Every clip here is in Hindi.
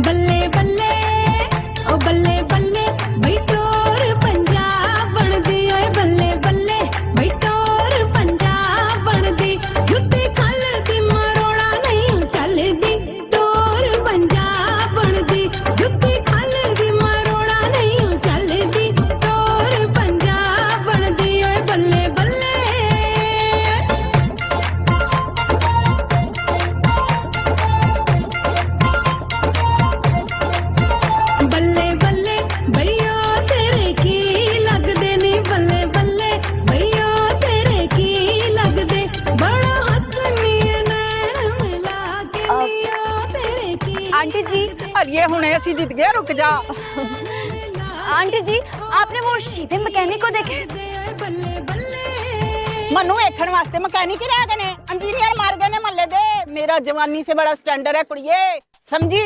बल्ले बल्ले ओ बल्ले बल्ले बैठोर पंजाब बन दी ओए बल्ले बल्ले बैठोर पंजाब बन दी जुत्ती खल दी मरोड़ा नहीं चलदी टोर पंजाब बन दी जुत्ती खल दी मरोड़ा नहीं चलदी टोर पंजाब बन दी ओए बल्ले बल्ले बल्ले बल्ले भैया तेरे की लगदे नी बल्ले बल्ले भैया तेरे की लगदे बड़ा हंसनी नैन मिला के मिया तेरे की आंटी जी अरे हुणे असी जीत गए, रुक जा। आंटी जी आपने वो सीधे मैकेनिक को देखे? बल्ले बल्ले मनु वेखण वास्ते मैकेनिक ही रह गए ने, इंजीनियर मार गए ने मल्ले दे। मेरा जवानी से बड़ा स्टैंडर्ड है कुड़िए, समझी?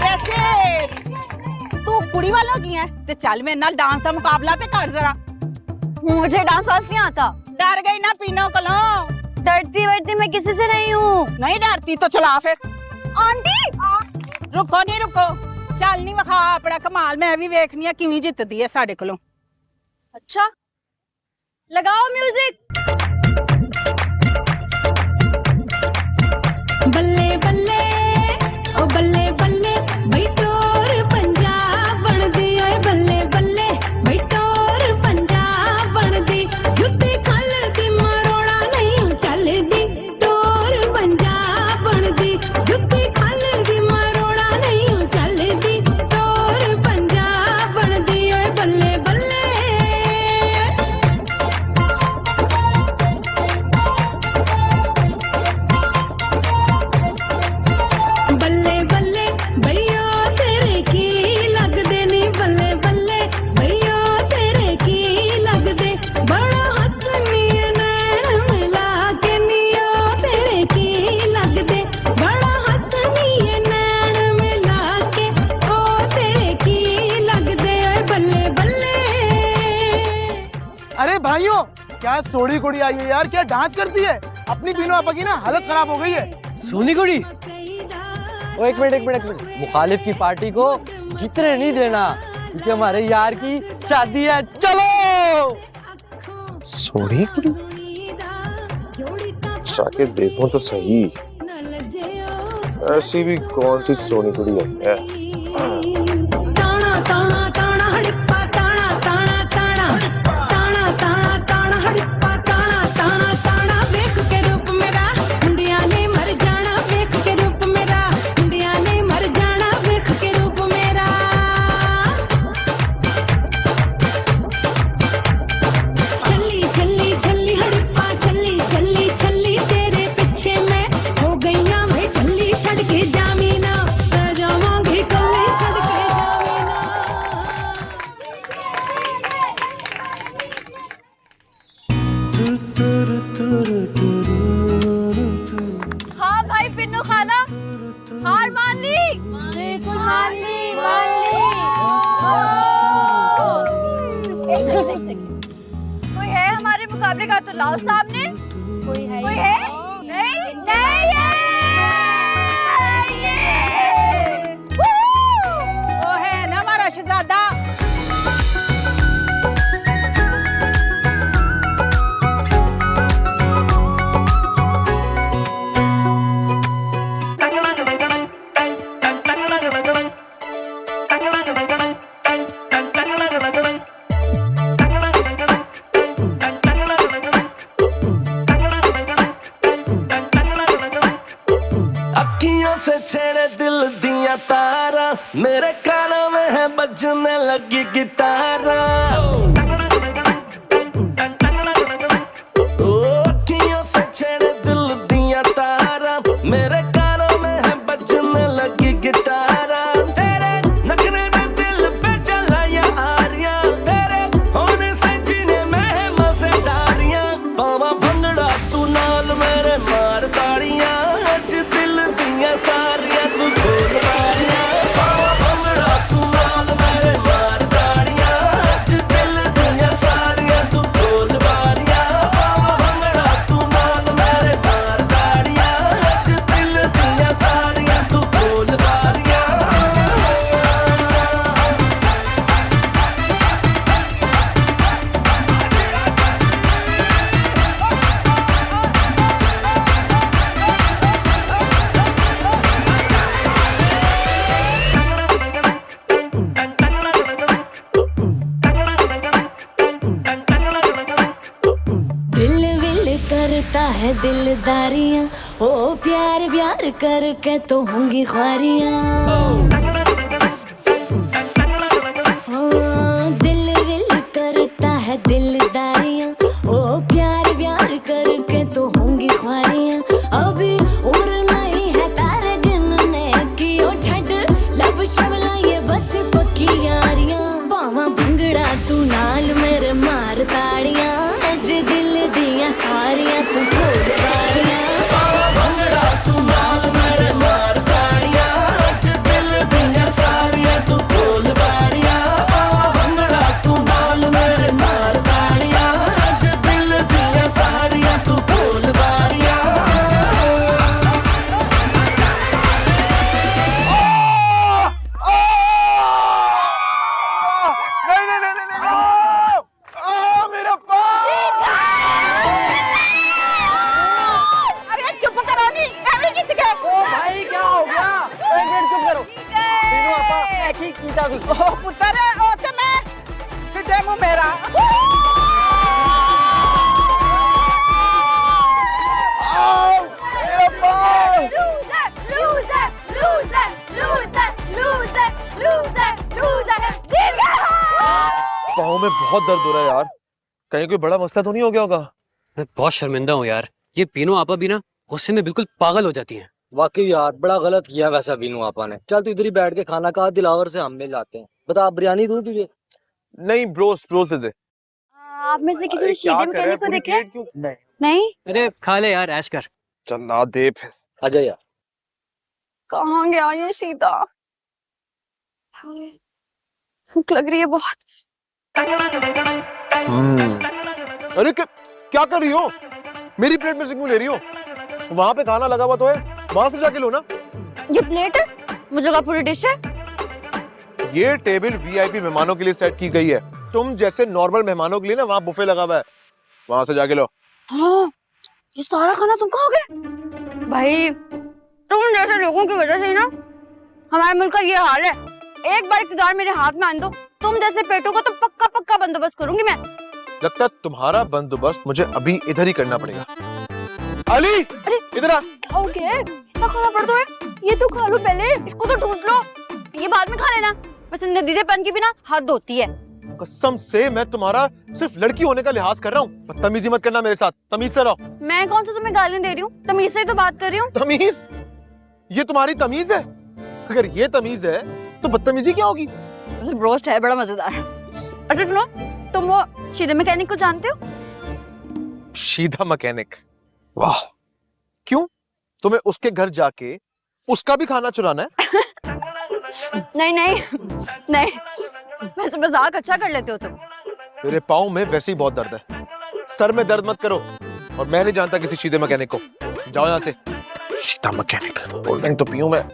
वैसे तू कुड़ी वालों की है ते चल मेरे नाल डांस का मुकाबला ते कर जरा। मुझे डांस वांस नहीं आता। डर गई ना पीनो कलो? डरती वरती मैं किसी से नहीं हूँ। नहीं डरती तो चला फिर। आंटी रुको नहीं रुको, चल नहीं वखा अपना कमाल, मैं भी वेखनी है किवें जितदी है साडे कोलों। अच्छा लगाओ म्यूजिक। बल्ले बल्ले ओ बल्ले बल्ले बैठोर पंजाब बन दी ओए बल्ले बल्ले बैठोर पंजाब बन दी जुत्ती खल दी मरोड़ा नहीं चलदी टोर पंजाब बन दी जुत्ती खल दी मरोड़ा नहीं चलदी टोर पंजाब बन दी ओए बल्ले बल्ले बल्ले बल्ले भैया तेरे की लगदे नी बल्ले बल्ले भैया तेरे की लगदे बड़ा हंसनी नैन मिला के मिया तेरे की लगदे बड़ा हंसनी नैन मिला के ओ तेरे की लगदे ओए बल्ले बल्ले। अरे भाइयों, क्या सोनी कुड़ी आई है यार, क्या डांस करती है। अपनी बीनो आपा की ना हालत खराब हो गई है। सोनी कुड़ी? ओ एक मिनट मुखालिफ की पार्टी को जितने नहीं देना, क्योंकि हमारे यार की शादी है। चलो सोनी कुड़ी जाके देखो तो सही, ऐसी भी कौन सी सोनी कुड़ी है। ताना ताना ताना हड़प्पा ताना ताना ताना ताना ताना ताना हड़प्पा ताना ताना ताना वेख के रूप मेरा मुंडिया ने मर जाना, वेख के रूप मेरा मुंडिया ने मर जाना, वेख के रूप मेरा छल्ली छल्ली छल्ली हड़प्पा छल्ली छल्ली छल्ली तेरे पीछे मैं हो गई ना मैं छल्ली छड़ के जामीना जावांगी कल्ले छड़ के जामीना। हाँ भाई पिन्नू खाना हार मान ली। बिल्कुल मान ली मान ली। एक सेकंड। कोई है हमारे मुकाबले का तो लाओ सामने। कोई है? नहीं नहीं है। वो है ना हमारा शहजादा। अखियों से छेड़े दिल दिया तारा, मेरे कानों में है बजने लगी गिटारा। ओ अखियों से छेड़े दिल दिया तारा, मेरे कानों में है बजने लगी गिटारा। तेरे नखरे ने दिल पे चलाया आरिया, तेरे होने से जीने में है मजेदारियां। पावा भंगड़ा तू नाल मेरे मार ताड़ियां, अज दिल दिया सारियां तू खोल मारियां। पावा भंगड़ा तू नाल मेरे मार ताड़ियां। करता है दिलदारियां, ओ प्यार प्यार करके तो होंगी ख्वारियां। हाँ, दिल विल करता है दिलदारियां, ओ प्यार प्यार करके तो होंगी ख्वारियां। अभी उम्र नहीं है तारे गिनने की, ओ छड़ लब शबला ये बस पक्की यारियां। पावा भंगड़ा तू नाल मेरे मार ताड़ियां, अज दिल दियां सारियां तू खोल बारियां। भंगड़ा तू नाल मेरे मार ताड़ियां, अज दिल दियां सारियां तू खोल बारियां। भंगड़ा तू नाल मेरे मार ताड़ियां, अज दिल दियां सारियां तू खोल बारियां। मेरा पाँव! अरे चुप करो नी, एवं जीत गए। भाई क्या हो गया? एक मिनट चुप करो। बीनू आपा एक ही कीता तुझ। ओ पुत्र ओ ते मैं सिद्धे मुंह मेरा। मेरा पाँव! Loser loser loser loser loser loser जीत गया। पाँव में बहुत दर्द हो रहा है यार, कहीं कोई बड़ा मसला तो नहीं हो गया होगा? मैं बहुत शर्मिंदा हूँ यार, ये बीनू आपा भी ना गुस्से में बिल्कुल पागल हो जाती हैं। वाकई यार बड़ा गलत किया वैसा बीनू आपा ने। चल तू इधर ही बैठ के खाना खा, दिलावर से हम मिल जाते हैं। बता बिरयानी दूं तुझे? नहीं ब्रोस्ट दे दे। आप में से किसी ने शीदे मैकेनिक को देखा है? नहीं। नहीं? अरे खा ले यार, ऐश कर। चल ना दे फिर। आजा यार। कहाँ गया ये सीता? भूख लग रही है बहुत। अरे क्या कर रही हो? मेरी प्लेट में से क्यों ले रही हो? वहां पे खाना लगा हुआ तो है, वहां से जाके लो ना। ये प्लेट है, वो जगह पूरी डिश है। ये टेबल वीआईपी मेहमानों के लिए सेट की गई है। तुम जैसे नॉर्मल मेहमानों के लिए ना वहाँ बुफे लगा हुआ है, वहां से जाके लो। हाँ, ये सारा खाना तुम खाओगे? भाई तुम जैसे लोगों की वजह से ना हमारे मुल्क का ये हाल है। एक बार इक़्तिदार मेरे हाथ में आन दो, तुम जैसे पेटों का तो पक्का पक्का बंदोबस्त करूंगी मैं। लगता है तुम्हारा बंदोबस्त मुझे अभी इधर ही करना पड़ेगा। अली इधर आ। खाओगे? इतना खाना पड़ दो है? ये तो खा लो पहले, इसको तो ढूंढ लो, ये बाद में खा लेना। बस नदीदेपन की भी ना हाथ धोती है। कसम से मैं तुम्हारा सिर्फ लड़की होने का लिहाज कर रहा हूँ। बदतमीजी मत करना मेरे साथ, तमीज से रहो। मैं कौन सा तुम्हें गालियां दे रही हूँ, तमीज से ही तो बात कर रही हूँ। तमीज? ये तुम्हारी तमीज है? अगर ये तमीज है तो बदतमीजी क्या होगी? रोस्ट है बड़ा मजेदार। अच्छा सुनो, तुम वो शीदे मैकेनिक को जानते हो? सीधा मैकेनिक? वाह, क्यों? तुम्हें उसके घर जाके उसका भी खाना चुराना है? नहीं नहीं नहीं, वैसे मजाक अच्छा कर लेते हो तुम। मेरे पाँव में वैसे ही बहुत दर्द है, सर में दर्द मत करो। और मैं नहीं जानता किसी सीधे मैकेनिक को। जाओ यहाँ से। सीधा मैकेनिक, कोल्ड ड्रिंक तो पीऊं मैं।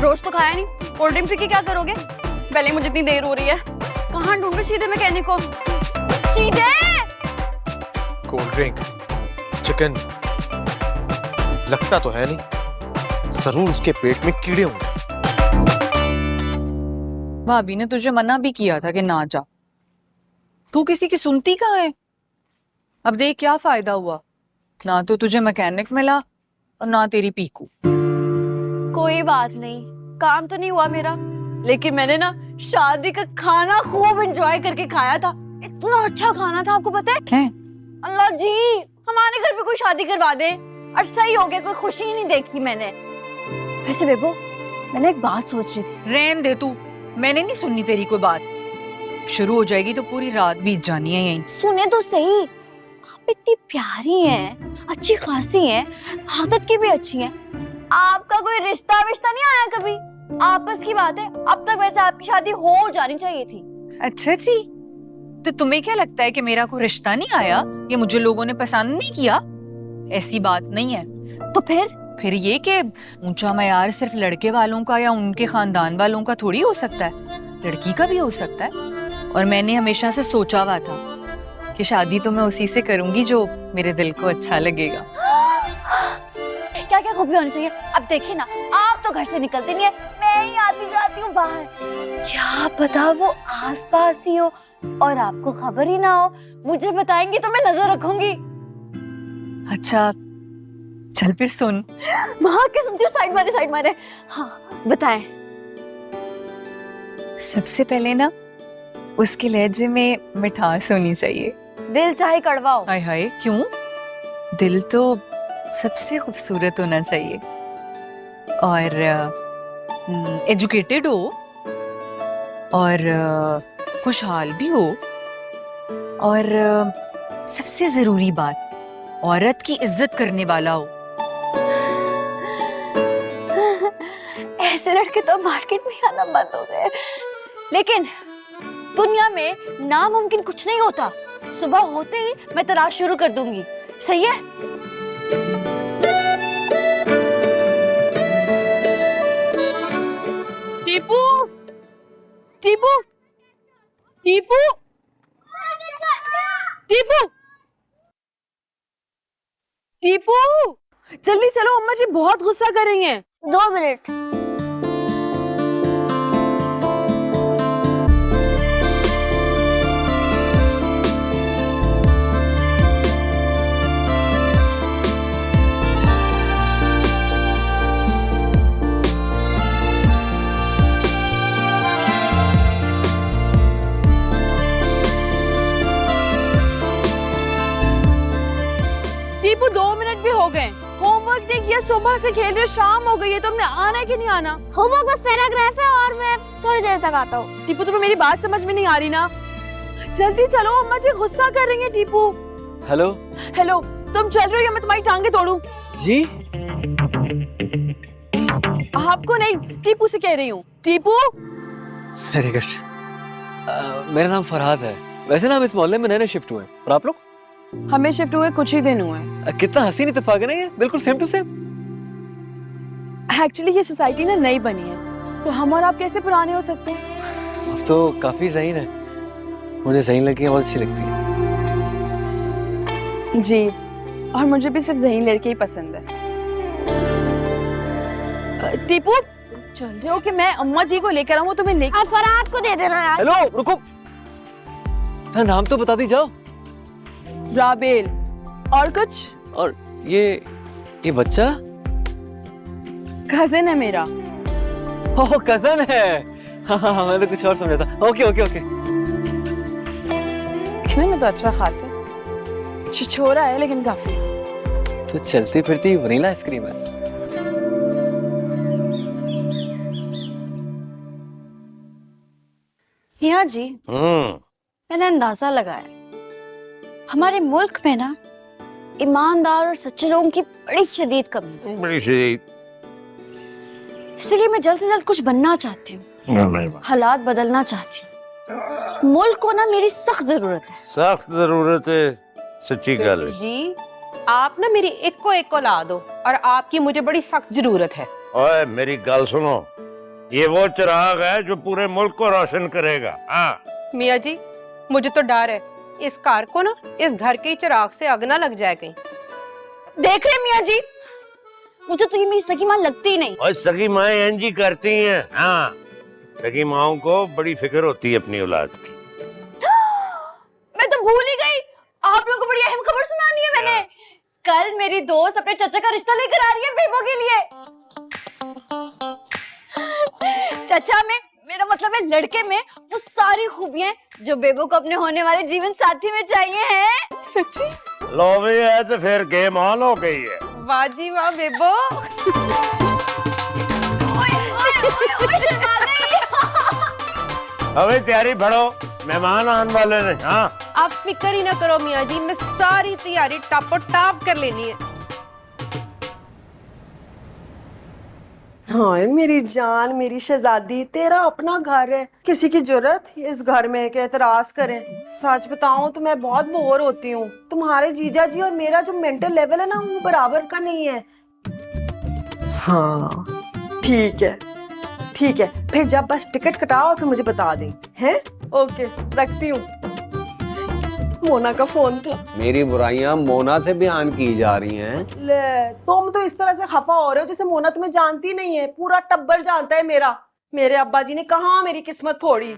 रोज तो खाया नहीं, कोल्ड ड्रिंक पी के क्या करोगे? पहले मुझे इतनी देर हो रही है, कहाँ ढूंढूं सीधे मैकेनिक को? सीधे कोल्ड ड्रिंक, चिकन, लगता तो है नहीं, जरूर उसके पेट में कीड़े होंगे। भाभी ने तुझे मना भी किया था कि ना जा, तू किसी की सुनती कहाँ है? अब देख क्या फायदा हुआ, ना तो तुझे मैकेनिक मिला और ना तेरी पीकू। कोई बात नहीं, काम तो नहीं हुआ मेरा, लेकिन मैंने ना शादी का खाना खूब एंजॉय करके खाया था। इतना अच्छा खाना था, आपको पता है? अल्लाह जी, हमारे घर पे कोई शादी करवा दे। और सही हो गया, कोई खुशी ही नहीं देखी मैंने। वैसे बेबो, मैंने एक बात सोच रही थी। रहने दे तू, मैंने नहीं सुननी तेरी कोई बात। शुरू हो जाएगी तो पूरी रात बीत जानी है यहीं। सुने तो सही, आप इतनी प्यारी हैं, अच्छी खासी हैं, आदत की भी अच्छी हैं। आपका कोई रिश्ता विश्ता नहीं आया कभी? आपस की बात है, अब तक वैसे आपकी शादी हो जानी चाहिए थी। अच्छा जी, तो तुम्हें क्या लगता है कि मेरा कोई रिश्ता नहीं आया, ये मुझे लोगों ने पसंद नहीं किया? ऐसी बात नहीं है। तो फिर ये कि ऊंचा मयार सिर्फ लड़के वालों का या उनके खानदान वालों का थोड़ी हो सकता है, लड़की का भी हो सकता है। और मैंने हमेशा से सोचा हुआ था कि शादी तो मैं उसी से करूंगी जो मेरे दिल को अच्छा लगेगा। क्या क्या खूबी होनी चाहिए। अब देखिए ना, आप तो घर से निकलते नहीं है, मैं ही आती जाती हूँ बाहर। क्या पता वो आसपास ही हो और आपको खबर ही ना हो। मुझे बताएंगी तो मैं नजर रखूंगी। अच्छा चल फिर सुन। वहां के सुनती हूँ, साइड मारे। हाँ बताएं। सबसे पहले ना उसके लहजे में मिठास होनी चाहिए। दिल चाहे कड़वाओ। हाय हाय क्यों? दिल तो सबसे खूबसूरत होना चाहिए और एजुकेटेड हो और खुशहाल भी हो और सबसे जरूरी बात, औरत की इज्जत करने वाला हो। ऐसे लड़के तो मार्केट में आना बंद हो गए। लेकिन दुनिया में नामुमकिन कुछ नहीं होता। सुबह होते ही मैं तलाश शुरू कर दूंगी। सही है? टीपू, टीपू, टीपू, टीपू, टीपू, जल्दी चलो, अम्मा जी बहुत गुस्सा कर रही हैं। 2 मिनट। टीपू 2 मिनट भी हो गए। होमवर्क नहीं किया, सुबह से खेल रहे हो, शाम हो गई है, तुमने आना है कि नहीं आना? होमवर्क बस पैराग्राफ है और मैं थोड़ी देर तक आता हूँ। टीपू तुम्हें मेरी बात समझ में नहीं आ रही ना? जल्दी चलो, अम्मा जी गुस्सा कर रही है। टीपू हेलो हेलो, तुम चल रही हो या मैं तुम्हारी टांगे तोड़ूं? जी। आपको नहीं, टीपू से कह रही हूँ। Tipu very good. मेरा नाम फरहाद है। वैसे ना हम इस मोहल्ले में नए शिफ्ट हुए हैं। और आप लोग? हमें शिफ्ट हुए कुछ ही दिन हुए। कितना हसीन इत्तेफाक है ना ये, बिल्कुल सेम टू सेम। एक्चुअली ये सोसाइटी ना नई बनी है, तो हम और आप कैसे पुराने हो सकते हैं? अब तो काफी ज़हीन है। मुझे ज़हीन लड़कियां बहुत अच्छी लगती हैं। जी, और मुझे भी सिर्फ ज़हीन लड़के ही पसंद है। टीपू चल रहे हो कि मैं अम्मा जी को लेकर आऊँ? तुम्हें लेकर फरहाद को दे देना यार। हेलो रुको, नाम तो बता दी जाओ। राबेल। और कुछ? और ये बच्चा कजिन है मेरा। ओह कजन है। हाँ, मैं तो कुछ और समझा था। Okay okay okay. दिखने में तो अच्छा खास है, छिछोरा है लेकिन काफी। तो चलती फिरती वनीला आइसक्रीम है। मियां जी, मैंने अंदाजा लगाया हमारे मुल्क में ना ईमानदार और सच्चे लोगों की बड़ी शदीद कमी है। बड़ी शदीद। इसलिए मैं जल्द से जल्द कुछ बनना चाहती हूँ, हालात बदलना चाहती हूँ। मुल्क को ना मेरी सख्त जरूरत है। सख्त जरूरत है, सच्ची गल है। जी आप ना मेरी एक को ला दो और आपकी मुझे बड़ी सख्त जरूरत है। ओए मेरी गल सुनो, ये वो चिराग है जो पूरे मुल्क को रोशन करेगा। हाँ मियाँ जी, मुझे तो डर है इस कार को ना इस घर के चिराग से आग ना लग जाए कहीं। देख रहे मियाँ जी, मुझे तो ये मेरी सगी माँ लगती ही नहीं। और सगी माँ एंजी करती हैं। हाँ, सगी माओं को बड़ी फिक्र होती है अपनी औलाद की। मैं तो भूल ही गई, आप लोगों को बड़ी अहम खबर सुनानी है मैंने। कल मेरी दोस्त अपने चचा का रिश्ता लेकर आ रही है बेबो के लिए। चचा में, मेरा मतलब है लड़के में, वो सारी खूबियां जो बेबो को अपने होने वाले जीवन साथी में चाहिए हैं। सच्ची? लो भी है तो फिर गेम ऑन हो गई है। वाह जी वाह बेबो। अबे तैयारी बढ़ो, मेहमान आने वाले हैं। हाँ आप फिक्र ही ना करो मियाँ जी, मैं सारी तैयारी टापो टाप कर लेनी है। हाँ मेरी जान, मेरी शहजादी, तेरा अपना घर है, किसी की जरूरत इस घर में के एतराज करें। सच बताऊं तो मैं बहुत बोर होती हूँ। तुम्हारे जीजा जी और मेरा जो मेंटल लेवल है ना, वो बराबर का नहीं है। हाँ ठीक है ठीक है, फिर जब बस टिकट कटाओ फिर मुझे बता दें। हैं? ओके रखती हूँ। मोना का फोन था। मेरी बुराइयां मोना से बयान की जा रही हैं। ले तुम तो इस तरह से खफा हो रहे हो जैसे मोना तुम्हें जानती नहीं है। पूरा टब्बर जानता है मेरा। मेरे अब्बा जी ने कहाँ मेरी किस्मत फोड़ी।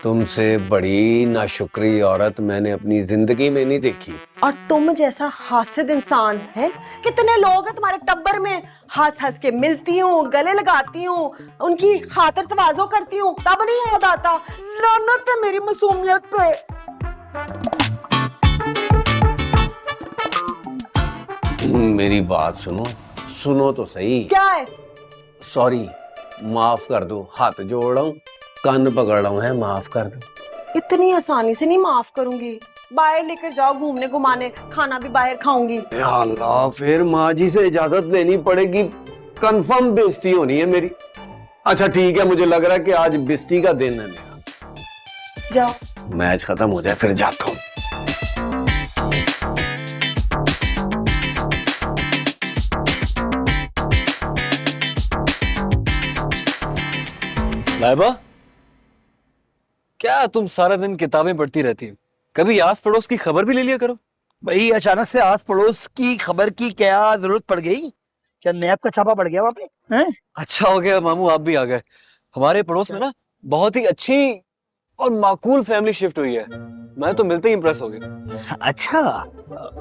तुमसे बड़ी नाशुक्री औरत मैंने अपनी जिंदगी में नहीं देखी। और तुम जैसा हासिद इंसान है, कितने लोग हैं तुम्हारे टब्बर में। हंस हंस के मिलती हूँ, गले लगाती हूँ, उनकी खातिर तवाज़ो करती हूँ, तब नहीं याद आता। लानत है मेरी मासूमियत पे। मेरी बात सुनो, सुनो तो सही। क्या है? सॉरी, माफ कर दो, हाथ जोड़ रहा हूँ, कान पकड़ रहा हूँ, है माफ कर दो। इतनी आसानी से नहीं माफ करूंगी। बाहर लेकर जाओ घूमने घुमाने, खाना भी बाहर खाऊंगी। या अल्लाह, फिर माँ जी से इजाजत लेनी पड़ेगी, कंफर्म बेइज्जती होनी है मेरी। अच्छा ठीक है, मुझे लग रहा है कि आज बेइज्जती का दिन है मेरा। जाओ, मैच खत्म हो जाए फिर जाता हूँ। लाइबा, क्या तुम सारा दिन किताबें पढ़ती रहती हो? कभी आस पड़ोस की खबर भी ले लिया करो। भाई अचानक से आस पड़ोस की खबर की क्या जरूरत पड़ गई? क्या नैब का छापा पड़ गया वहाँ पे? हैं? अच्छा हो गया मामू, आप भी आ गए। हमारे पड़ोस में ना बहुत ही अच्छी और माकूल फैमिली शिफ्ट हुई है। मैं तो मिलते ही इम्प्रेस हो गया। अच्छा,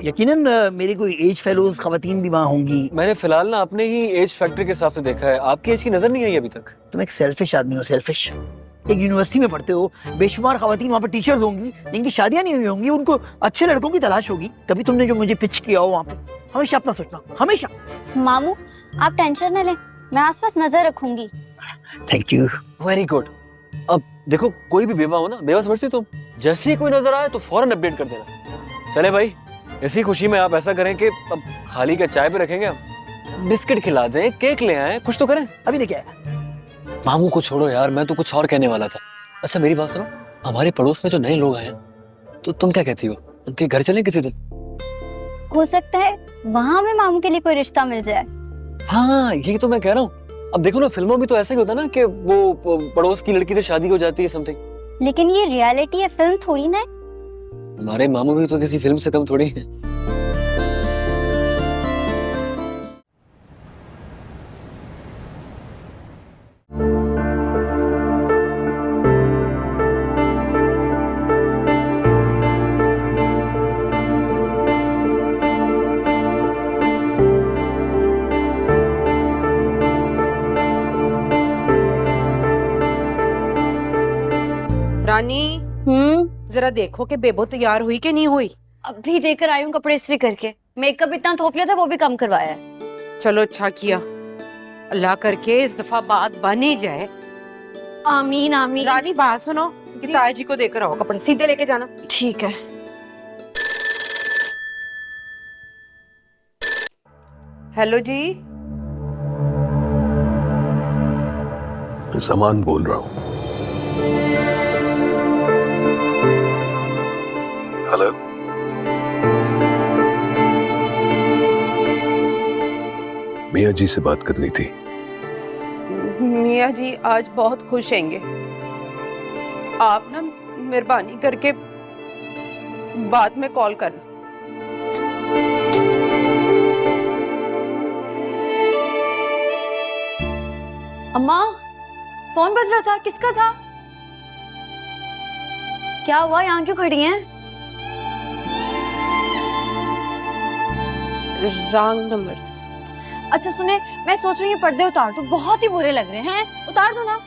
यकीनन मेरी कोई एज फेलोज खवातीन भी वहाँ होंगी। मैंने फिलहाल ना अपने ही एज फैक्टर के हिसाब से देखा है, आपकी एज की नजर नहीं आई अभी तक। तुम एक सेल्फिश आदमी हो, सेल्फिश। एक यूनिवर्सिटी में पढ़ते हो, बेशुमार खवातीन वहाँ पर टीचर्स होंगी जिनकी शादियां नहीं हुई होंगी, उनको अच्छे लड़कों की तलाश होगी। कभी तुमने जो मुझे पिच किया हो वहाँ पे, हमेशा अपना सोचना, हमेशा। मामू आप टेंशन न लें, मैं आसपास नजर रखूंगी। Thank you. Very good. अब देखो, कोई भी बेवा हो ना, बेवा समझती तुम, जैसे ही कोई नजर आए तो फौरन अपडेट कर देना। चले भाई, इसी खुशी में आप ऐसा करें कि अब खाली का चाय पे रखेंगे, हम बिस्किट खिला दें, केक ले आए, कुछ तो करें। अभी लेके आया। मामू को छोड़ो यार, मैं तो कुछ और कहने वाला था। अच्छा मेरी बात सुनो, हमारे पड़ोस में जो नए लोग आए हैं, तो तुम क्या कहती हो, उनके घर चलें किसी दिन? हो सकता है वहाँ में मामू के लिए कोई रिश्ता मिल जाए। हाँ यही तो मैं कह रहा हूँ। अब देखो ना, फिल्मों में तो ऐसा ही होता है ना कि वो पड़ोस की लड़की से शादी हो जाती है समथिंग। लेकिन ये रियलिटी है, फिल्म थोड़ी ना है। हमारे मामू भी तो किसी फिल्म से कम थोड़ी है। रानी, जरा देखो कि बेबो तैयार हुई कि नहीं हुई। अभी देकर आई हूँ कपड़े इस्त्री करके। मेकअप इतना थोप लिया था, वो भी कम करवाया है। चलो अच्छा किया, अल्लाह करके इस दफा बात बन ही जाए। आमीन आमीन। रानी बात सुनो, कि ताया जी को देकर आओ कपड़े, सीधे लेके जाना। ठीक है। हेलो जी। मैं सामान बोल रहा हूँ। हेलो, मियाँ जी से बात करनी थी। मियाँ जी आज बहुत खुश हैंगे। आप ना मेहरबानी करके बाद में कॉल करना। अम्मा, फोन बज रहा था, किसका था? क्या हुआ, यहाँ क्यों खड़ी हैं? Wrong number. अच्छा सुने, मैं सोच रही हूँ पर्दे उतार दो, बहुत ही बुरे लग रहे हैं। उतार दो ना।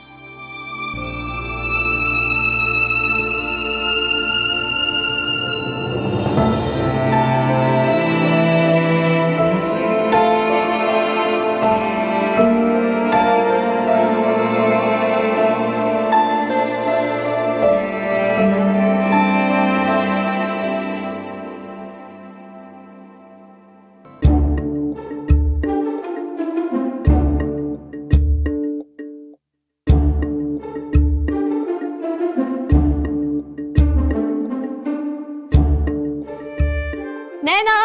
नैना,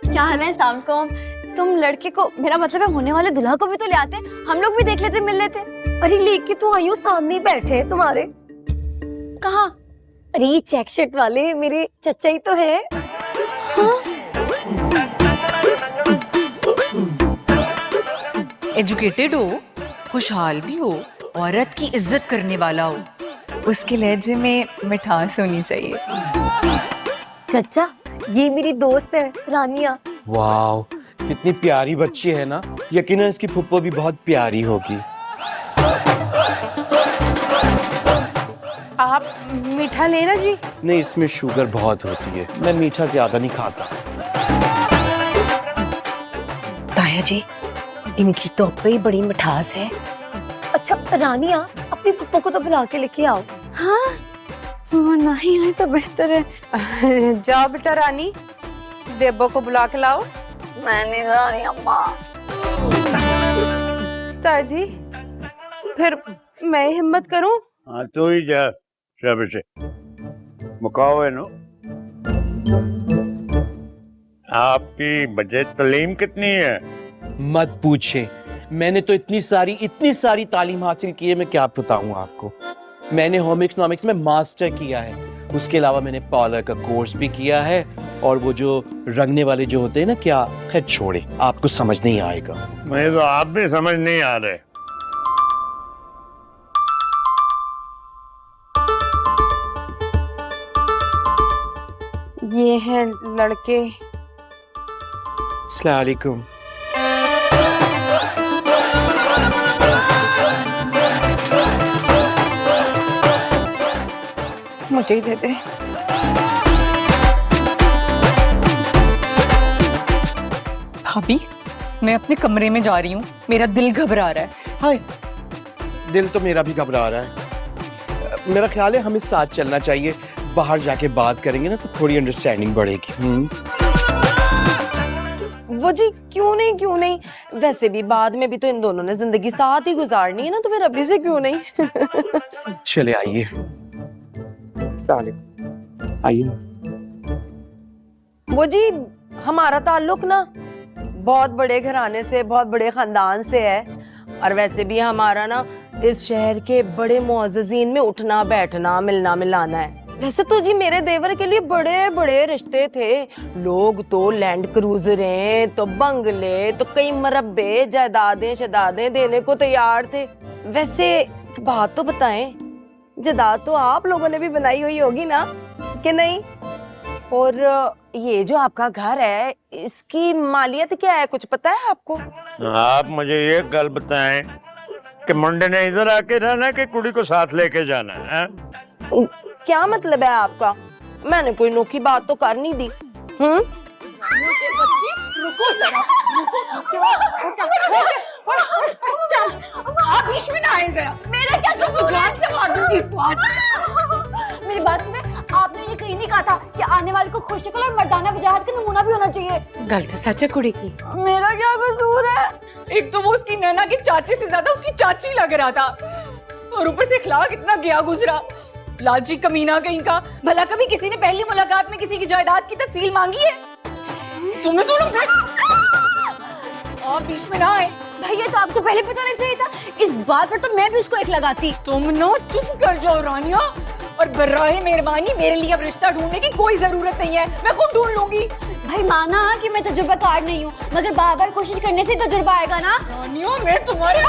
क्या हाल है? सामकोम। तुम लड़के को, मेरा मतलब है होने वाले दुल्हा को भी तो ले आते, हम लोग भी देख लेते, मिल लेते। अरे लेके तो आई हूँ, सामने ही बैठे हैं तुम्हारे। कहाँ? अरे ये चेक शर्ट वाले मेरे चचा ही तो है। एजुकेटेड हो, खुशहाल भी हो, औरत की इज्जत करने वाला हो, उसके लहजे में मिठास होनी चाहिए। चचा ये मेरी दोस्त है रानिया। वाह, कितनी प्यारी बच्ची है ना। यकीनन इसकी फुप्पो भी बहुत प्यारी होगी। आप मीठा लेना जी? नहीं, इसमें शुगर बहुत होती है, मैं मीठा ज्यादा नहीं खाता। ताया जी इनकी तो पे ही बड़ी मिठास है। अच्छा रानिया अपनी पप्पो को तो बुला के लेके आओ। हाँ वो नहीं आए तो बेहतर है। जाओ बेटा रानी, बेबो को बुला के लाओ। मैं नहीं जा रही अम्मा। ताया जी फिर मैं हिम्मत करूं? हाँ तो ही जा, सब से मुकाओ है नो। आपकी बजट तालीम कितनी है? मत पूछे, मैंने तो इतनी सारी तालीम हासिल की है, मैं क्या बताऊं आपको। मैंने होम इकोनॉमिक्स में मास्टर किया है, उसके अलावा मैंने पार्लर का कोर्स भी किया है, और वो जो रंगने वाले जो होते हैं ना, क्या, खैर छोड़े, आपको समझ नहीं आएगा। मुझे तो आप भी समझ नहीं आ रहे। ये हैं लड़के। अस्सलाम वालेकुम। मुझे ही दे दे। भाभी मैं अपने कमरे में जा रही हूँ, मेरा दिल घबरा रहा है। हाय, दिल तो मेरा भी घबरा रहा है। मेरा ख्याल है हमें साथ चलना चाहिए, बाहर जाके बात करेंगे ना तो थोड़ी अंडरस्टैंडिंग बढ़ेगी। वो जी क्यों नहीं, वैसे भी बाद में भी तो इन दोनों ने जिंदगी साथ ही गुजारनी है ना, तो फिर अभी से क्यों नहीं। चले आइए, आइए। वो जी हमारा ताल्लुक ना बहुत बड़े घराने से, बहुत बड़े खानदान से है, और वैसे भी हमारा ना इस शहर के बड़े मुअज़्ज़िज़ीन में उठना बैठना मिलना मिलाना है। वैसे तो जी मेरे देवर के लिए बड़े बड़े रिश्ते थे, लोग तो लैंड क्रूजरें, तो बंगले, तो कई मरब्बे जायदादें शदादें देने को तैयार थे। वैसे एक बात तो बताएं, जायदाद तो आप लोगों ने भी बनाई हुई होगी ना, कि नहीं? और ये जो आपका घर है, इसकी मालियत क्या है, कुछ पता है आपको? आप मुझे ये गल बताएं कि मुंडे ने इधर आके रहना है कि कुड़ी को साथ लेके जाना है? क्या मतलब है आपका? मैंने कोई नोखी बात तो कर नहीं दी। रुको जरा, आप बीच में ना आए जरा। मेरा क्या कसूर? जान से मार दूंगी इसको आज। मेरी बात सुने, आपने ये कहीं नहीं कहा था कि आने वाले को खुशशक्ल और मर्दाना वजाहत का नमूना भी होना चाहिए? गलत सच है कुड़ी की। मेरा क्या कसूर है? एक तो वो उसकी नैना की चाची से ज्यादा उसकी चाची लग रहा था, और ऊपर से इखलाक इतना गया गुजरा। लालची कमीना कहीं का। भला कभी किसी ने पहली मुलाकात में किसी की जायदाद की तफसील मांगी है? तुमने तो आप बीच में ना आए। भैया तो आपको पहले पता नहीं चाहिए था, इस बात पर तो मैं भी उसको एक लगाती। तुम ना चुप कर जाओ रानिया, और बर्राए मेहरबानी मेरे लिए अब रिश्ता ढूंढने की कोई जरूरत नहीं है, मैं खुद ढूंढ लूंगी। भाई माना कि मैं तजुर्बाकार नहीं हूँ, मगर बार बार कोशिश करने से तजुर्बा आएगा ना। रानिया मैं तुम्हारे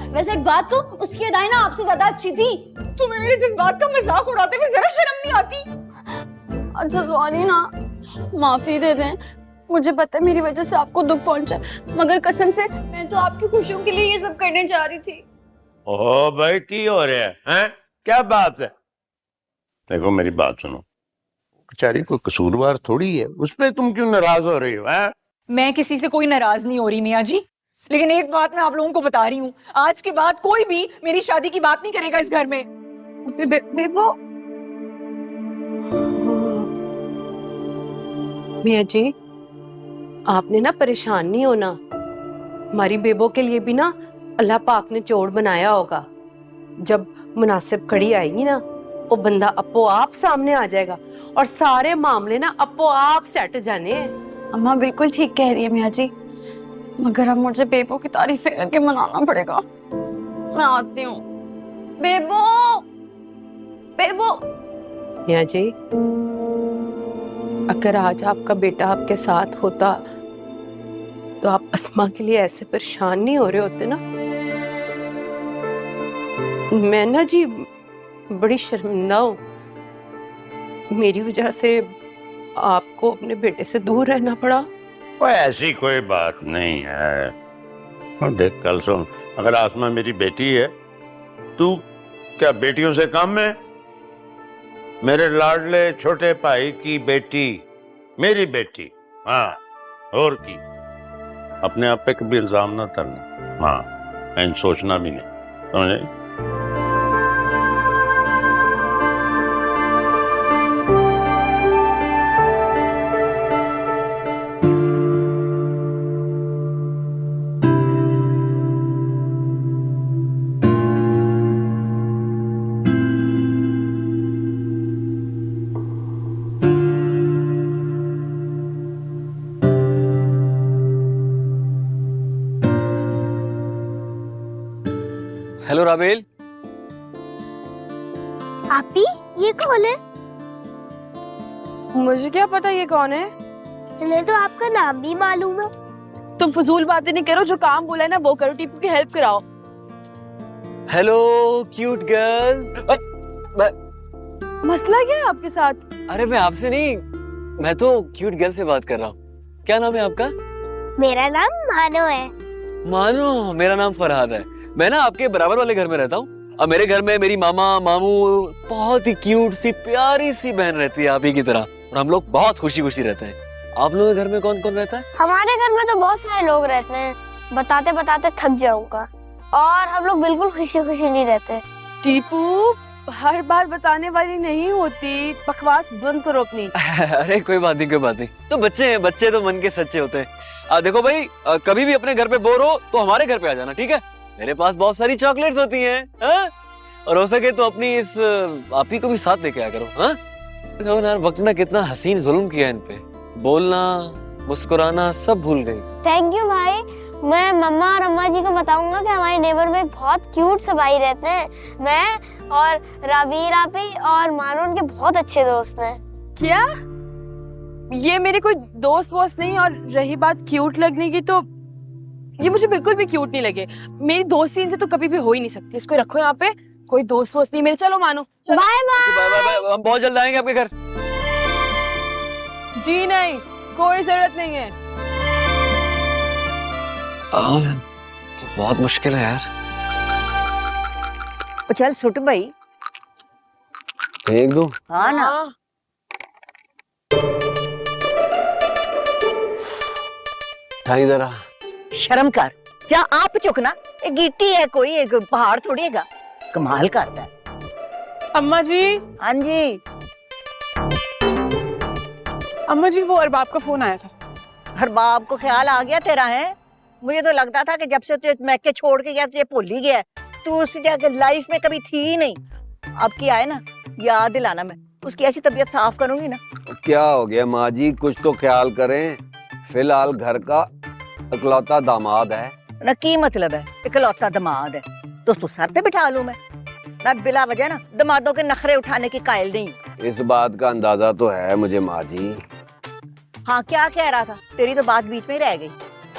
वैसे एक बात तो उसकी अदाएं ना आपसे ज्यादा अच्छी थी। तुम्हें मेरे जज्बात का मजाक उड़ाते हुए जरा शर्म नहीं आती? अच्छा सॉरी ना, माफी दे दें, मुझे पता है मेरी वजह से आपको दुख पहुंचा, मगर कसम से मैं तो आपकी खुशियों के लिए ये सब करने जा रही थी। ओह भाई की हो रहा है, हैं? क्या बात है? देखो मेरी बात सुनो, बेचारी कोई कसूरवार थोड़ी है, उस पे तुम क्यों नाराज हो रही हो? हैं? मैं किसी से कोई नाराज नहीं हो रही मियाँ जी, लेकिन एक बात मैं आप लोगों को बता रही हूँ, आज के बाद कोई भी मेरी शादी की बात नहीं करेगा इस घर में। बेबो, मियाँ जी आपने ना परेशान नहीं होना, हमारी बेबो के लिए भी ना अल्लाह पाक ने जोड़ बनाया होगा। जब मुनासिब कड़ी आएगी ना, वो बंदा अपो आप सामने आ जाएगा और सारे मामले ना अपो आप सेट जाने हैं। अम्मा बिल्कुल ठीक कह रही है मियाँ जी, मगर अब मुझे बेबो की तारीफें करके मनाना पड़ेगा। मैं आती हूँ। बेबो, बेबो। मियाँ जी, अगर आज आपका बेटा आपके साथ होता तो आप अस्मा के लिए ऐसे परेशान नहीं हो रहे होते ना। मैं ना जी बड़ी शर्मिंदा हूँ, मेरी वजह से आपको अपने बेटे से दूर रहना पड़ा। वो ऐसी कोई बात नहीं है। देख कल सुन, अगर आसमा मेरी बेटी है, तू क्या बेटियों से कम है? मेरे लाडले छोटे भाई की बेटी मेरी बेटी, हाँ और की। अपने आप पे कभी इल्जाम ना करना, हाँ एंड सोचना भी नहीं, समझे? हेलो राबेल। आपी, ये कौन है? मुझे क्या पता ये कौन है? इन्हें तो आपका नाम भी मालूम है। तुम फजूल बातें नहीं करो, जो काम बोला है ना वो करो, टीपू की हेल्प कराओ। Hello cute girl. मसला क्या है आपके साथ? अरे मैं आपसे नहीं, मैं तो क्यूट गर्ल से बात कर रहा हूँ। क्या नाम है आपका? मेरा नाम मानो है। मानो, मेरा नाम फरहाद है। मैं ना आपके बराबर वाले घर में रहता हूँ। अब मेरे घर में मेरी मामा मामू बहुत ही क्यूट सी प्यारी सी बहन रहती है आप ही की तरह, और हम लोग बहुत खुशी खुशी रहते हैं। आप लोगों के घर में कौन कौन रहता है? हमारे घर में तो बहुत सारे लोग रहते हैं, बताते बताते थक जाऊंगा। और हम लोग बिल्कुल खुशी खुशी नहीं रहते। टीपू, हर बात बताने वाली नहीं होती, बकवास बंद करो अपनी। अरे कोई बात नहीं, कोई बात नहीं। तो बच्चे हैं, बच्चे तो मन के सच्चे होते हैं। देखो भाई, कभी भी अपने घर पे बोर हो तो हमारे घर पे आ जाना, ठीक है? मेरे पास बहुत सारी चॉकलेट्स होती हैं, हाँ? और हो सके तो अपनी इस आपी को भी साथ लेके आया करो, हाँ? देखो यार, वक्त ने कितना हसीन जुल्म किया इन पे, बोलना मुस्कुराना सब भूल गई। थैंक यू भाई। मैं मम्मा और अम्मा जी को बताऊंगा कि हमारे नेबर में एक बहुत क्यूट से भाई रहते हैं। मैं और राबील आपी और मानो उनके बहुत अच्छे दोस्त हैं। क्या? ये मेरे कोई दोस्त वोस्त नहीं, और रही बात क्यूट लगने की, तो ये मुझे बिल्कुल भी क्यूट नहीं लगे। मेरी दोस्ती इनसे तो कभी भी हो ही नहीं सकती। इसको रखो यहाँ पे, कोई दोस्त वोस्त नहीं मेरे। चलो मानो, बाय बाय। बाय बाय, हम बहुत जल्द आएंगे आपके घर। जी नहीं, कोई जरूरत नहीं है। तो बहुत मुश्किल है यार। चल सुट भाई, एक दो। हाँ ना। ठाई जरा। शर्म कर, जा आप चुकना। एक गिट्टी है, कोई एक पहाड़ थोड़ी हैगा। कमाल करता है। अम्मा जी। हाँ जी। अम्मा जी, वो अरबाब का फोन आया था। अरबाब को ख्याल आ गया तेरा? है, मुझे तो लगता था कि जब से तुझे मैके छोड़ के गया तुझे भूल ही गया। तू उसकी जगह लाइफ में कभी थी ही नहीं। अब की आए ना, याद दिलाना। मैं उसकी ऐसी तबीयत साफ करूंगी ना। क्या हो गया माँ जी, कुछ तो ख्याल करें। फिलहाल घर का इकलौता दामाद है ना। की मतलब है इकलौता दामाद है? तो उसको सर पे बिठा लूं मैं ना? बिला वजह ना दामादों के नखरे उठाने की कायल नहीं। इस बात का अंदाजा तो है मुझे माँ जी। हाँ, क्या कह रहा था? तेरी तो बात बीच में ही रह गई।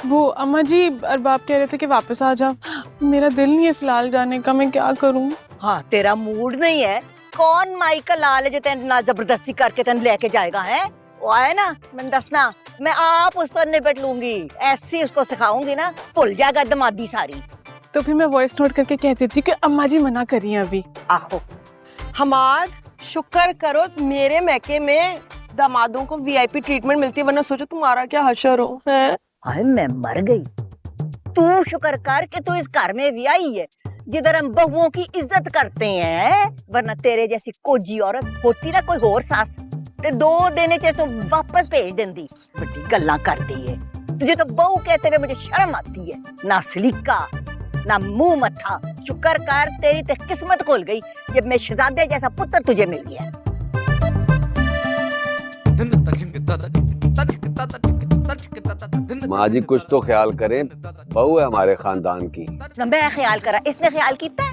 वो अम्मा जी, अरबाब कह रहे थे कि वापस आ जाओ। मेरा दिल नहीं है फिलहाल जाने का, मैं क्या करूं? हाँ, तेरा मूड नहीं है। कौन माइकल लाल है जो तेन ना जबरदस्ती करके तेन लेके जाएगा? है वो आए ना, मैं दसना, मैं आप उसको निपट लूंगी। ऐसी उसको सिखाऊंगी ना, भूल जाएगा दमादी सारी। तो फिर मैं वॉइस नोट करके कहती थी कि अम्मा जी मना कर रही हैं अभी। आखो हमाद, शुक्र करो मेरे मैके में दामादों को वीआईपी ट्रीटमेंट मिलती है, वरना सोचो तुम्हारा क्या हशर हो। है हाय, मैं मर गई। तू शुक्र कर कि तू इस घर में भी आई है जिधर हम बहुओं की इज्जत करते हैं, वरना तेरे जैसी कोजी औरत होती ना कोई होर सास ते 2 दिन च तू वापस भेज देंदी। बड़ी गल्लां करती है। तुझे तो बहू कहते हुए मुझे शर्म आती है। ना सलीका ना मुंह मत्था। शुक्र कर तेरी ते किस्मत खुल गई जब मैं शहजादे जैसा पुत्र तुझे मिल गया। माँ जी कुछ तो ख्याल करें, बहू है हमारे खानदान की। मैं ख्याल करा, इसने ख्याल किया?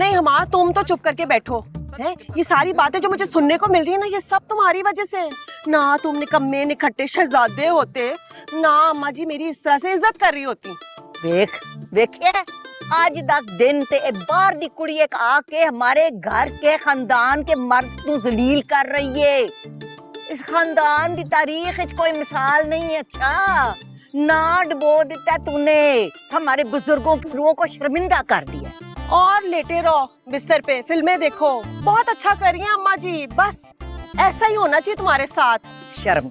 नहीं हमा, तुम तो चुप करके बैठो। है ये सारी बातें जो मुझे सुनने को मिल रही है ना, ये सब तुम्हारी वजह से है। ना तुम निकम्मे निखट्टे शहजादे होते, ना अम्मा जी मेरी इस तरह से इज्जत कर रही होती। देख देखिए आज तक दिन ते बाहर दी कुड़ी एक आके हमारे घर के खानदान के मर्द को जलील कर रही है। इस खानदान दी तारीख में कोई मिसाल नहीं है। अच्छा ना डबो दिता तूने, हमारे बुजुर्गों की रूहों को शर्मिंदा कर दिया। और लेटे रहो बिस्तर पे, फिल्में देखो। बहुत अच्छा कर रही हैं अम्मा जी, बस ऐसा ही होना चाहिए तुम्हारे साथ। शर्म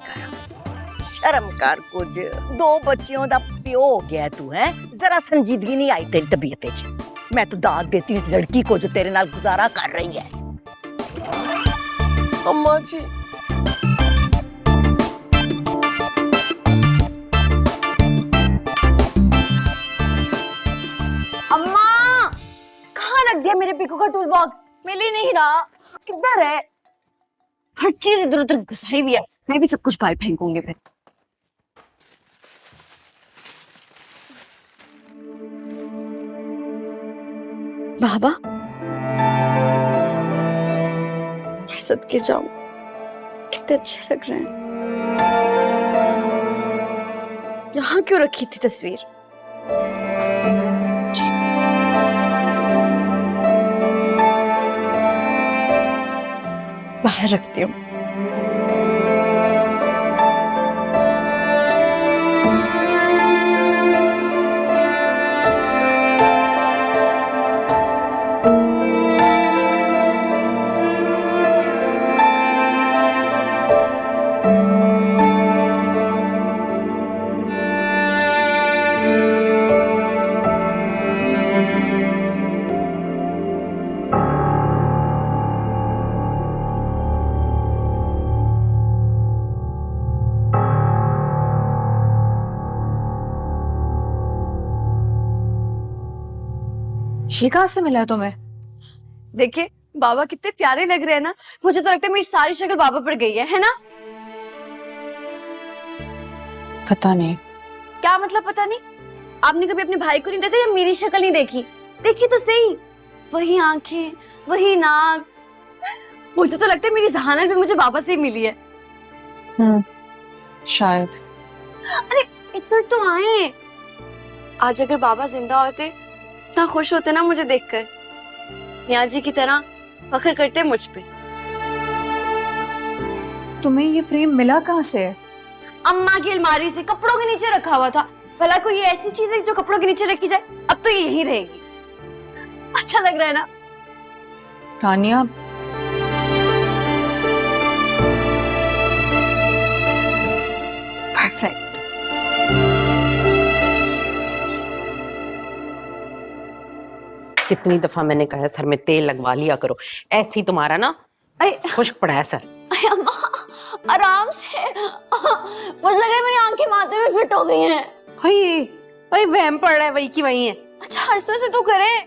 कर कुछ, 2 बच्चियों दा प्यो हो गया तू है, जरा संजीदगी नहीं आई तेरी तबीयत च। मैं तो दाद देती हूँ इस लड़की को जो तेरे नाल गुजारा कर रही है। अम्मा जी अम्मा कहाँ रख दिया मेरे पिको का टूल बॉक्स? मिल ही नहीं रहा, किधर है? हर चीज इधर उधर घुसाई हुई है, मैं भी सब कुछ बाहर फेंकूंगी फिर। बाबा सदके जाऊं, कितने अच्छे लग रहे हैं। यहाँ क्यों रखी थी तस्वीर? बाहर रखती हूँ। ये कहाँ से मिला तुम्हें? देखिए बाबा कितने प्यारे लग रहे हैं ना, मुझे तो लगता है मेरी सारी शक्ल बाबा पर गई है ना? पता नहीं। क्या मतलब पता नहीं? आपने कभी अपने भाई को नहीं देखा या मेरी शक्ल नहीं देखी? देखी तो सही, वही आंखें, वही नाक। मुझे तो लगता है मेरी जहानत भी मुझे बाबा से ही मिली है। शायद। अरे इतना तो आए, आज अगर बाबा जिंदा होते इतना खुश होते ना मुझे देखकर, मियाँ जी की तरह फख्र करते मुझ पे। तुम्हें ये फ्रेम मिला कहाँ से? अम्मा की अलमारी से कपड़ों के नीचे रखा हुआ था। भला कोई ये ऐसी चीज है जो कपड़ों के नीचे रखी जाए? अब तो ये यहीं रहेगी। अच्छा लग रहा है ना रानिया? परफेक्ट। कितनी दफा मैंने कहा है सर में तेल लगवा लिया करो, ऐसे ही तुम्हारा ना खुश्क पड़ा है सर। अम्मा आराम से, मुझे लग रहा है मेरी आंखें माथे में फिट हो गई हैं। भाई वहम पड़ रहा है, वही की वही है। अच्छा इस तरह से तो करें,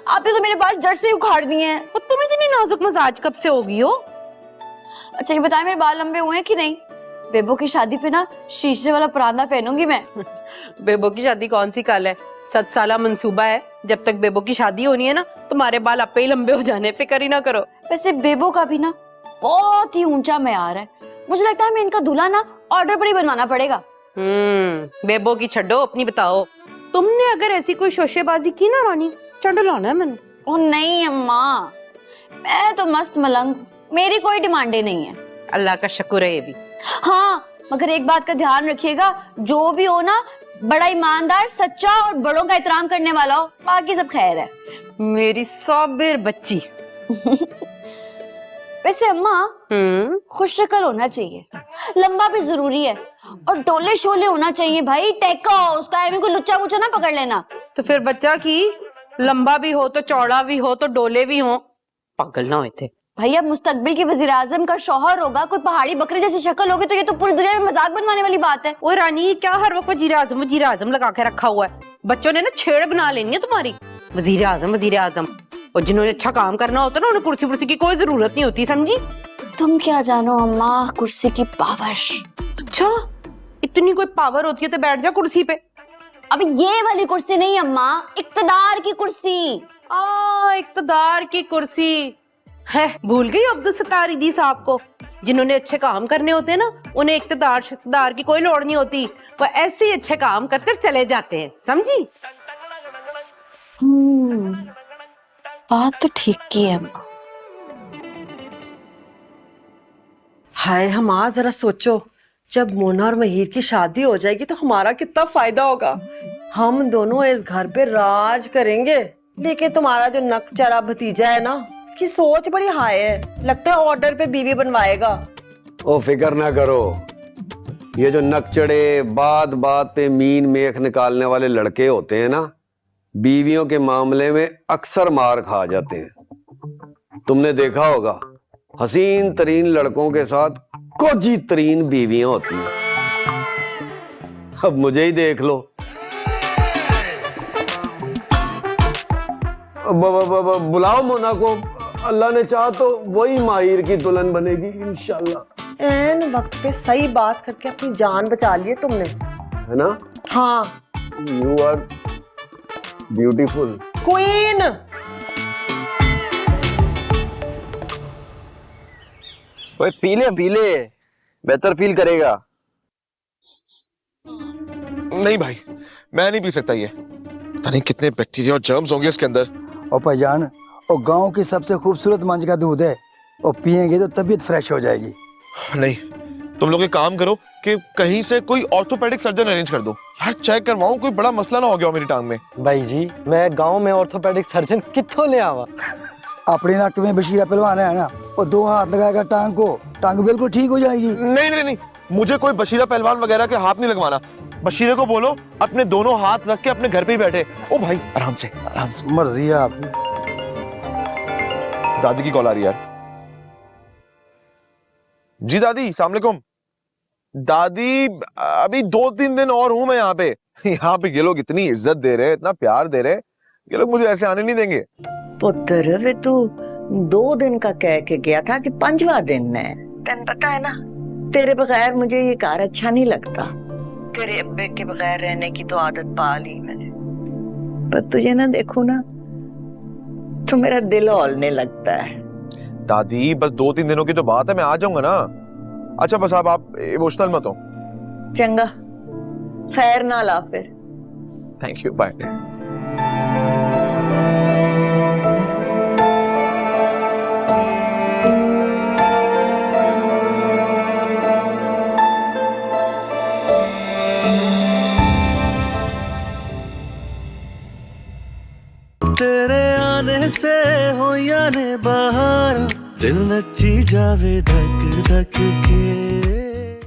आपने तो मेरे बाल जड़ से उखाड़ दिए हैं। और तुम इतनी नाजुक मजाज कब से होगी हो? अच्छा ये बताएं मेरे बाल लंबे हुए हैं कि नहीं? बेबो की शादी पे ना शीशे वाला परांदा पहनूंगी मैं। बेबो की शादी कौन सी कल है? 7 साल मंसूबा है, जब तक बेबो की शादी होनी है ना तुम्हारे बाल आपे ही लंबे हो जाने, फिक्र ही ना करो। वैसे बेबो का भी ना बहुत ही ऊंचा मयार है, मुझे लगता है मैं इनका दूल्हा ना ऑर्डर पर ही बनवाना पड़ेगा। बेबो की छड्डो, अपनी बताओ। तुमने अगर ऐसी कोई शोशेबाजी की ना रानी, चंडो लाना है मैंने। ओ नहीं अम्मा, मैं तो मस्त मलंग, मेरी कोई डिमांडे नहीं है। अल्लाह का शुक्र है ये भी। हाँ मगर एक बात का ध्यान रखिएगा, जो भी हो ना बड़ा ईमानदार, सच्चा और बड़ों का एहतराम करने वाला हो, बाकी सब खैर है। मेरी सौबिर बच्ची। वैसे अम्मा खुश शक्ल होना चाहिए, लंबा भी जरूरी है, और डोले शोले होना चाहिए भाई। टेका उसका को लुच्चा वुच्चा ना पकड़ लेना। तो फिर बच्चा की लंबा भी हो तो चौड़ा भी हो तो डोले भी हो, पागल ना होते। भाई अब मुस्तकबिल के वजीर आजम का शौहर होगा, कोई पहाड़ी बकरे जैसी शक्ल होगी तो ये तो पूरी दुनिया में मजाक बनवाने वाली बात है। और रानी क्या हर वक्त वजीर आजम लगा के रखा हुआ है? बच्चों ने ना छेड़ बना लेनी है तुम्हारी। वजीर आजम, और जिन्होंने अच्छा काम करना होता है ना उन्हें कुर्सी वुर्सी की कोई जरूरत नहीं होती, समझी? तुम क्या जानो अम्मा कुर्सी की पावर। अच्छा इतनी कोई पावर होती है तो बैठ जा कुर्सी पे। अब ये वाली कुर्सी नहीं अम्मा, इक्तदार की कुर्सी। इक्तदार की कुर्सी है, भूल गई अब्दुल सत्तार दी साहब को, जिन्होंने अच्छे काम करने होते हैं ना, उन्हें इक्तदार की कोई लोड़ नहीं होती, वो ऐसे ही अच्छे काम करते चले जाते हैं, समझी? बात तो ठीक की है अम्मा। हाय हमा, जरा सोचो, जब मोना और महीर की शादी हो जाएगी तो हमारा कितना फायदा होगा। हम दोनों इस घर पे राज करेंगे। लेकिन तुम्हारा जो नकचरा भतीजा है ना, उसकी सोच बड़ी हाई है, लगता है ऑर्डर पे बीवी बनवाएगा। ओ फिक्र ना करो, ये जो नकचड़े बात बात पे मीन मेख निकालने वाले लड़के होते हैं ना, बीवियों के मामले में अक्सर मार खा जाते हैं। तुमने देखा होगा, हसीन तरीन लड़कों के साथ कोजी तरीन बीवियां होती हैं। अब मुझे ही देख लो, बुलाओ मोना को, अल्लाह ने चाहा तो वही माहिर की दुल्हन बनेगी इंशाल्लाह। एन वक्त पे सही बात करके अपनी जान बचा ली है तुमने, है ना? हाँ। You are beautiful queen. ओए पी ले, बेहतर फील करेगा। नहीं भाई, मैं नहीं पी सकता ये, पता नहीं कितने बैक्टीरिया और जर्म्स होंगे इसके अंदर। और भाईजान, और गांव की सबसे खूबसूरत मंज का दूध है, और पियेंगे तो तबीयत फ्रेश हो जाएगी। नहीं, तुम लोग एक काम करो कि कहीं से कोई ऑर्थोपेडिक सर्जन अरेंज कर दो यार, चेक करवाऊं, कोई बड़ा मसला ना हो गया हो मेरी टांग में। भाई जी, मैं गांव में ऑर्थोपेडिक सर्जन कित्थों ले आवा? अपने इलाके में बशीरा पहलवान है ना, और 2 हाथ लगाएगा टांग को, टांग बिल्कुल ठीक हो जाएगी। नहीं, मुझे कोई बशीरा पहलवान वगैरह के हाथ नहीं लगवाना। बशीरे को बोलो अपने दोनों हाथ रख के अपने घर पे ही बैठे। ओ भाई, आराम से। मर्जी है आपकी। दादी की कॉल आ रही है। जी दादी, अस्सलाम वालेकुम। दादी, अभी 2-3 दिन और हूं मैं यहाँ पे। ये लोग इतनी इज्जत दे रहे, इतना प्यार दे रहे, ये लोग मुझे ऐसे आने नहीं देंगे। पुत्र वे तू 2 दिन का कह के गया था कि 5वां दिन है। तेन पता है ना, तेरे बगैर मुझे ये घर अच्छा नहीं लगता। तेरे अब्बे के बगैर रहने की तो आदत पा ली मैंने, पर तुझे ना देखो ना तो मेरा दिल हौलने लगता है। दादी, बस 2-3 दिनों की तो बात है, मैं आ जाऊंगा ना। अच्छा बस आप इमोशनल मत हो। चंगा, खैर ना ला फिर। Thank you, bye. तेरे आने से हो या ने बाहर, दिल नची जावे धक धक के।